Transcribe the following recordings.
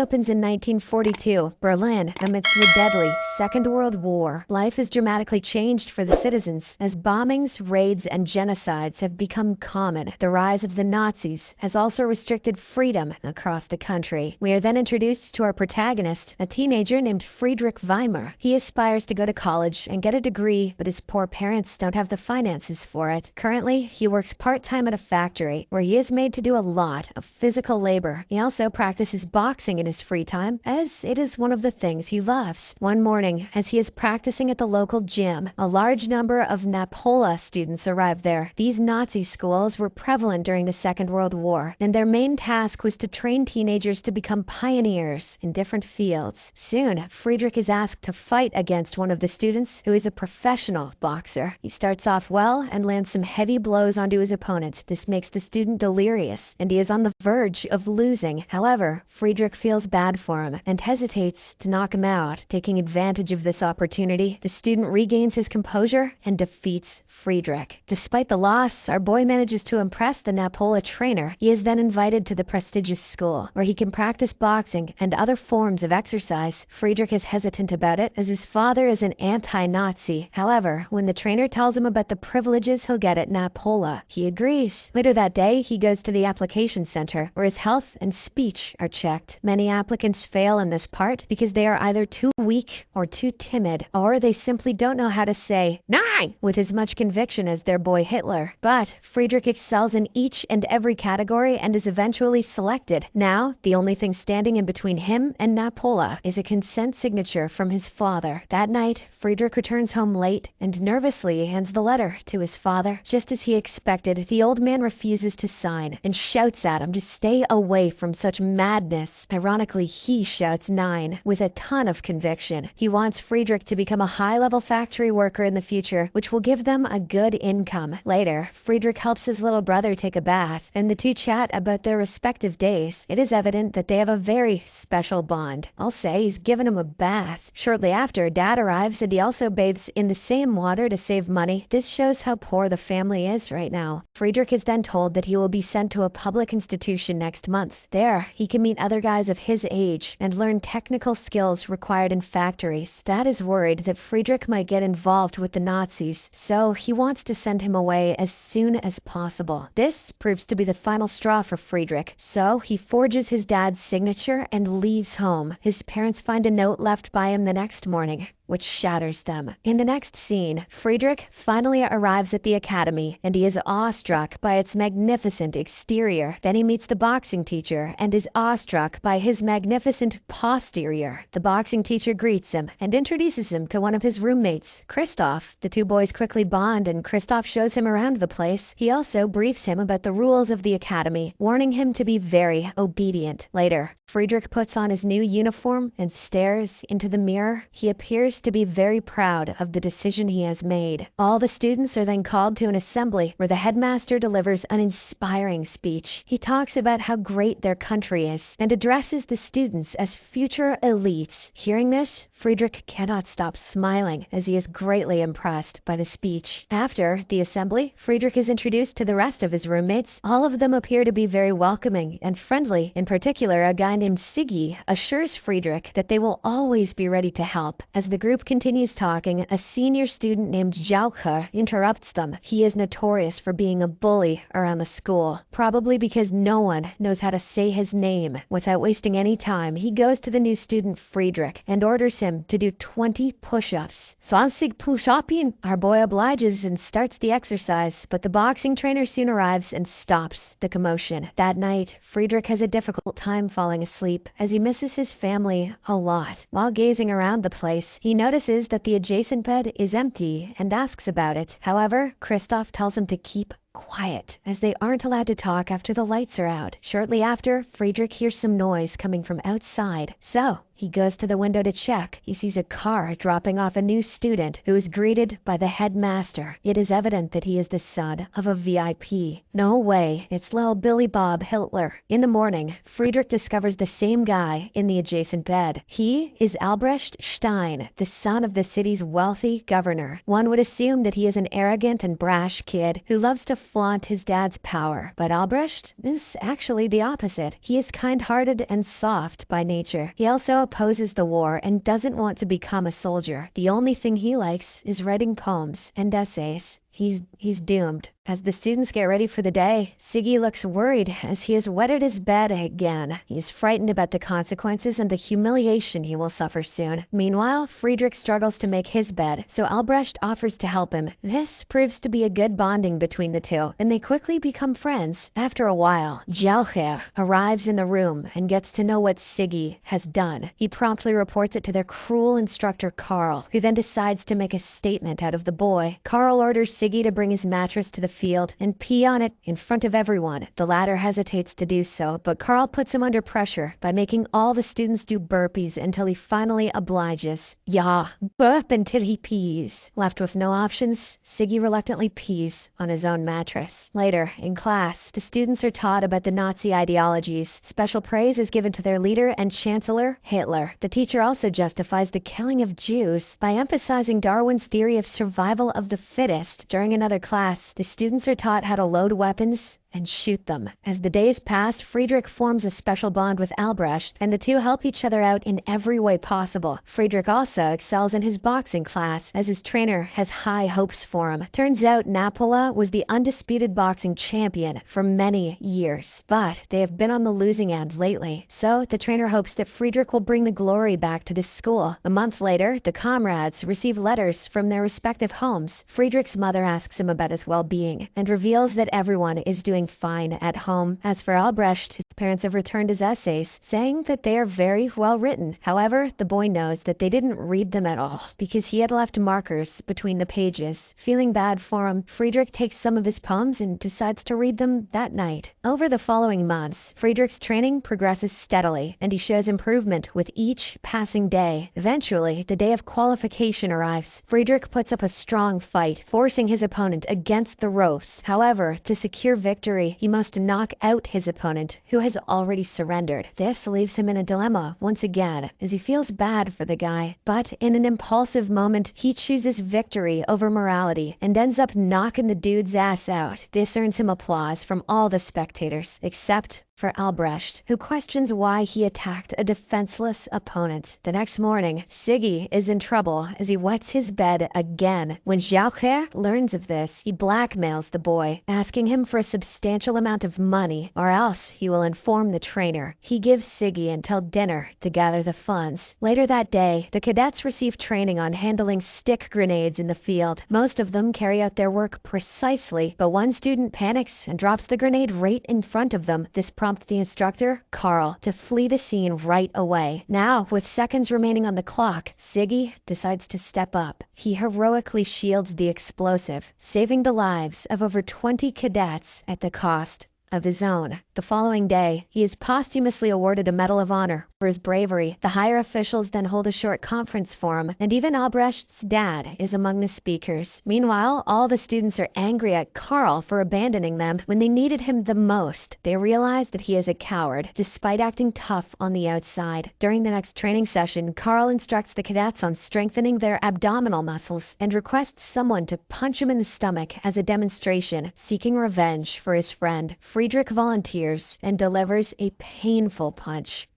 opens in 1942, Berlin, amidst the deadly Second World War. Life has dramatically changed for the citizens as bombings, raids, and genocides have become common. The rise of the Nazis has also restricted freedom across the country. We are then introduced to our protagonist, a teenager named Friedrich Weimar. He aspires to go to college and get a degree, but his poor parents don't have the finances for it. Currently, he works part-time at a factory where he is made to do a lot of physical labor. He also practices boxing in his free time, as it is one of the things he loves. One morning, as he is practicing at the local gym, a large number of Napola students arrived there. These Nazi schools were prevalent during the Second World War, and their main task was to train teenagers to become pioneers in different fields. Soon, Friedrich is asked to fight against one of the students who is a professional boxer. He starts off well and lands some heavy blows onto his opponent. This makes the student delirious, and he is on the verge of losing. However, Friedrich feels bad for him and hesitates to knock him out. Taking advantage of this opportunity, the student regains his composure and defeats Friedrich. Despite the loss, our boy manages to impress the Napola trainer. He is then invited to the prestigious school, where he can practice boxing and other forms of exercise. Friedrich is hesitant about it, as his father is an anti-Nazi. However, when the trainer tells him about the privileges he'll get at Napola, he agrees. Later that day, he goes to the application center, where his health and speech are checked. Many applicants fail in this part because they are either too weak or too timid, or they simply don't know how to say "Nein" with as much conviction as their boy Hitler. But Friedrich excels in each and every category and is eventually selected. Now, the only thing standing in between him and Napola is a consent signature from his father. That night, Friedrich returns home late and nervously hands the letter to his father. Just as he expected, the old man refuses to sign and shouts at him to stay away from such madness. Ironically, he shouts "Nein" with a ton of conviction. He wants Friedrich to become a high-level factory worker in the future, which will give them a good income. Later, Friedrich helps his little brother take a bath, and the two chat about their respective days. It is evident that they have a very special bond. I'll say he's given him a bath. Shortly after, Dad arrives and he also bathes in the same water to save money. This shows how poor the family is right now. Friedrich is then told that he will be sent to a public institution next month. There, he can meet other guys of his age and learn technical skills required in factories. Dad is worried that Friedrich might get involved with the Nazis, so he wants to send him away as soon as possible. This proves to be the final straw for Friedrich, so he forges his dad's signature and leaves home. His parents find a note left by him the next morning, which shatters them. In the next scene, Friedrich finally arrives at the academy, and he is awestruck by its magnificent exterior. Then he meets the boxing teacher and is awestruck by his magnificent posterior. The boxing teacher greets him and introduces him to one of his roommates, Christoph. The two boys quickly bond, and Christoph shows him around the place. He also briefs him about the rules of the academy, warning him to be very obedient. Later, Friedrich puts on his new uniform and stares into the mirror. He appears to be very proud of the decision he has made. All the students are then called to an assembly where the headmaster delivers an inspiring speech. He talks about how great their country is and addresses the students as future elites. Hearing this, Friedrich cannot stop smiling as he is greatly impressed by the speech. After the assembly, Friedrich is introduced to the rest of his roommates. All of them appear to be very welcoming and friendly. In particular, a guy named Siggy assures Friedrich that they will always be ready to help. As the group continues talking, a senior student named Jaucher interrupts them. He is notorious for being a bully around the school, probably because no one knows how to say his name. Without wasting any time, he goes to the new student Friedrich and orders him to do 20 push-ups. 20 push-ups. Our boy obliges and starts the exercise, but the boxing trainer soon arrives and stops the commotion. That night, Friedrich has a difficult time falling asleep as he misses his family a lot. While gazing around the place, he notices that the adjacent bed is empty and asks about it. However, Christoph tells him to keep quiet, as they aren't allowed to talk after the lights are out. Shortly after, Friedrich hears some noise coming from outside. So, He goes to the window to check. He sees a car dropping off a new student who is greeted by the headmaster. It is evident that he is the son of a VIP. No way, it's little Billy Bob Hitler. In the morning, Friedrich discovers the same guy in the adjacent bed. He is Albrecht Stein, the son of the city's wealthy governor. One would assume that he is an arrogant and brash kid who loves to flaunt his dad's power. But Albrecht is actually the opposite. He is kind-hearted and soft by nature. He also opposes the war and doesn't want to become a soldier. The only thing he likes is writing poems and essays. He's doomed. As the students get ready for the day, Siggy looks worried as he has wetted his bed again. He is frightened about the consequences and the humiliation he will suffer soon. Meanwhile, Friedrich struggles to make his bed, so Albrecht offers to help him. This proves to be a good bonding between the two, and they quickly become friends. After a while, Jalcher arrives in the room and gets to know what Siggy has done. He promptly reports it to their cruel instructor Karl, who then decides to make a statement out of the boy. Karl orders Siggy to bring his mattress to the field and pee on it in front of everyone. The latter hesitates to do so, but Karl puts him under pressure by making all the students do burpees until he finally obliges. Yeah, burp until he pees. Left with no options, Siggy reluctantly pees on his own mattress. Later, in class, the students are taught about the Nazi ideologies. Special praise is given to their leader and chancellor, Hitler. The teacher also justifies the killing of Jews by emphasizing Darwin's theory of survival of the fittest. During another class, the students are taught how to load weapons and shoot them. As the days pass, Friedrich forms a special bond with Albrecht, and the two help each other out in every way possible. Friedrich also excels in his boxing class, as his trainer has high hopes for him. Turns out Napola was the undisputed boxing champion for many years, but they have been on the losing end lately, so the trainer hopes that Friedrich will bring the glory back to the school. A month later, the comrades receive letters from their respective homes. Friedrich's mother asks him about his well-being, and reveals that everyone is doing fine at home. As for Albrecht, his parents have returned his essays, saying that they are very well written. However, the boy knows that they didn't read them at all, because he had left markers between the pages. Feeling bad for him, Friedrich takes some of his poems and decides to read them that night. Over the following months, Friedrich's training progresses steadily, and he shows improvement with each passing day. Eventually, the day of qualification arrives. Friedrich puts up a strong fight, forcing his opponent against the ropes. However, to secure victory, he must knock out his opponent, who has already surrendered. This leaves him in a dilemma once again, as he feels bad for the guy. But in an impulsive moment, he chooses victory over morality and ends up knocking the dude's ass out. This earns him applause from all the spectators, except for Albrecht, who questions why he attacked a defenseless opponent. The next morning, Siggy is in trouble as he wets his bed again. When Jalcher learns of this, he blackmails the boy, asking him for a substantial amount of money, or else he will inform the trainer. He gives Siggy until dinner to gather the funds. Later that day, the cadets receive training on handling stick grenades in the field. Most of them carry out their work precisely, but one student panics and drops the grenade right in front of them. This prompts the instructor, Karl, to flee the scene right away. Now, with seconds remaining on the clock, Siggy decides to step up. He heroically shields the explosive, saving the lives of over 20 cadets at the cost of his own. The following day, he is posthumously awarded a Medal of Honor for his bravery. The higher officials then hold a short conference for him, and even Albrecht's dad is among the speakers. Meanwhile, all the students are angry at Karl for abandoning them when they needed him the most. They realize that he is a coward, despite acting tough on the outside. During the next training session, Karl instructs the cadets on strengthening their abdominal muscles and requests someone to punch him in the stomach as a demonstration, seeking revenge for his friend. Friedrich volunteers and delivers a painful punch.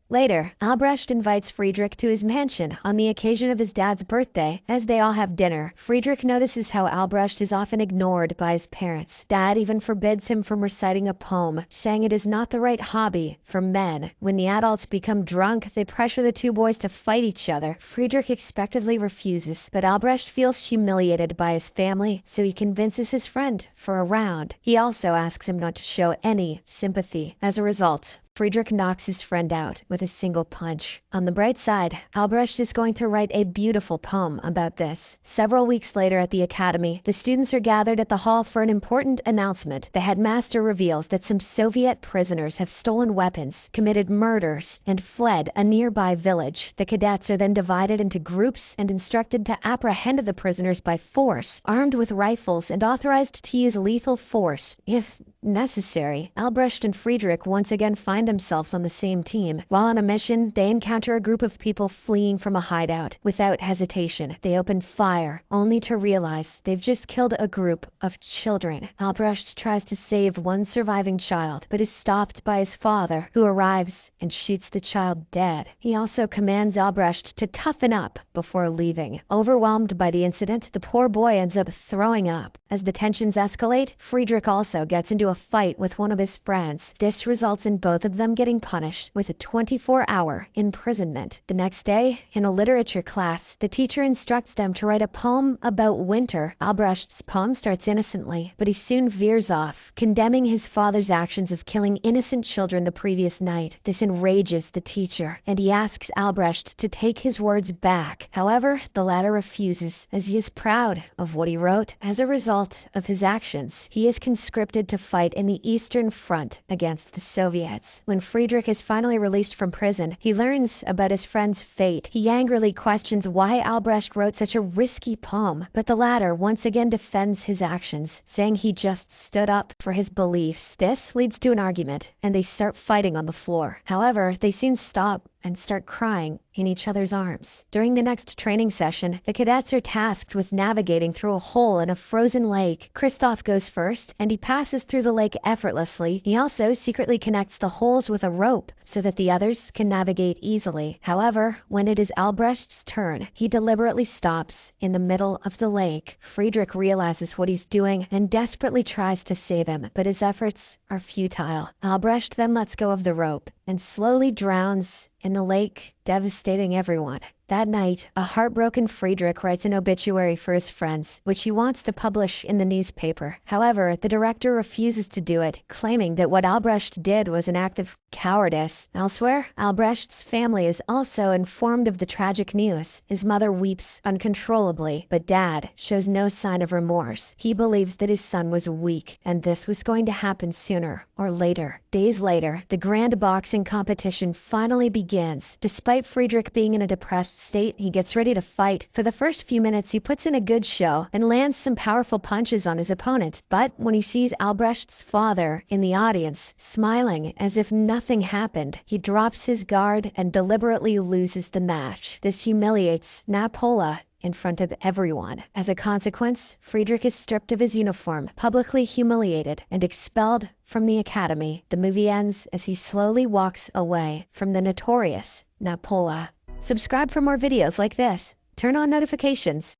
Later, Albrecht invites Friedrich to his mansion on the occasion of his dad's birthday. As they all have dinner, Friedrich notices how Albrecht is often ignored by his parents. Dad even forbids him from reciting a poem, saying it is not the right hobby for men. When the adults become drunk, they pressure the two boys to fight each other. Friedrich expectantly refuses, but Albrecht feels humiliated by his family, so he convinces his friend for a round. He also asks him not to show any sympathy. As a result, Friedrich knocks his friend out with a single punch. On the bright side, Albrecht is going to write a beautiful poem about this. Several weeks later at the academy, the students are gathered at the hall for an important announcement. The headmaster reveals that some Soviet prisoners have stolen weapons, committed murders, and fled a nearby village. The cadets are then divided into groups and instructed to apprehend the prisoners by force, armed with rifles and authorized to use lethal force if necessary. Albrecht and Friedrich once again find themselves on the same team. While on a mission, they encounter a group of people fleeing from a hideout. Without hesitation, they open fire, only to realize they've just killed a group of children. Albrecht tries to save one surviving child, but is stopped by his father, who arrives and shoots the child dead. He also commands Albrecht to toughen up before leaving. Overwhelmed by the incident, the poor boy ends up throwing up. As the tensions escalate, Friedrich also gets into a fight with one of his friends. This results in both of them getting punished with a 24-hour imprisonment. The next day, in a literature class, the teacher instructs them to write a poem about winter. Albrecht's poem starts innocently, but he soon veers off, condemning his father's actions of killing innocent children the previous night. This enrages the teacher, and he asks Albrecht to take his words back. However, the latter refuses, as he is proud of what he wrote. As a result of his actions, he is conscripted to fight in the Eastern Front against the Soviets. When Friedrich is finally released from prison, he learns about his friend's fate. He angrily questions why Albrecht wrote such a risky poem, but the latter once again defends his actions, saying he just stood up for his beliefs. This leads to an argument, and they start fighting on the floor. However, they soon stop and start crying in each other's arms. During the next training session, the cadets are tasked with navigating through a hole in a frozen lake. Christoph goes first, and he passes through the lake effortlessly. He also secretly connects the holes with a rope so that the others can navigate easily. However, when it is Albrecht's turn, he deliberately stops in the middle of the lake. Friedrich realizes what he's doing and desperately tries to save him, but his efforts are futile. Albrecht then lets go of the rope and slowly drowns in the lake, devastating everyone. That night, a heartbroken Friedrich writes an obituary for his friends, which he wants to publish in the newspaper. However, the director refuses to do it, claiming that what Albrecht did was an act of cowardice. Elsewhere, Albrecht's family is also informed of the tragic news. His mother weeps uncontrollably, but Dad shows no sign of remorse. He believes that his son was weak, and this was going to happen sooner or later. Days later, the grand boxing competition finally begins. Despite Friedrich being in a depressed state, he gets ready to fight. For the first few minutes, he puts in a good show and lands some powerful punches on his opponent. But when he sees Albrecht's father in the audience, smiling as if nothing happened, he drops his guard and deliberately loses the match. This humiliates Napola in front of everyone. As a consequence, Friedrich is stripped of his uniform, publicly humiliated, and expelled from the academy. The movie ends as he slowly walks away from the notorious Napola. Subscribe for more videos like this. Turn on notifications.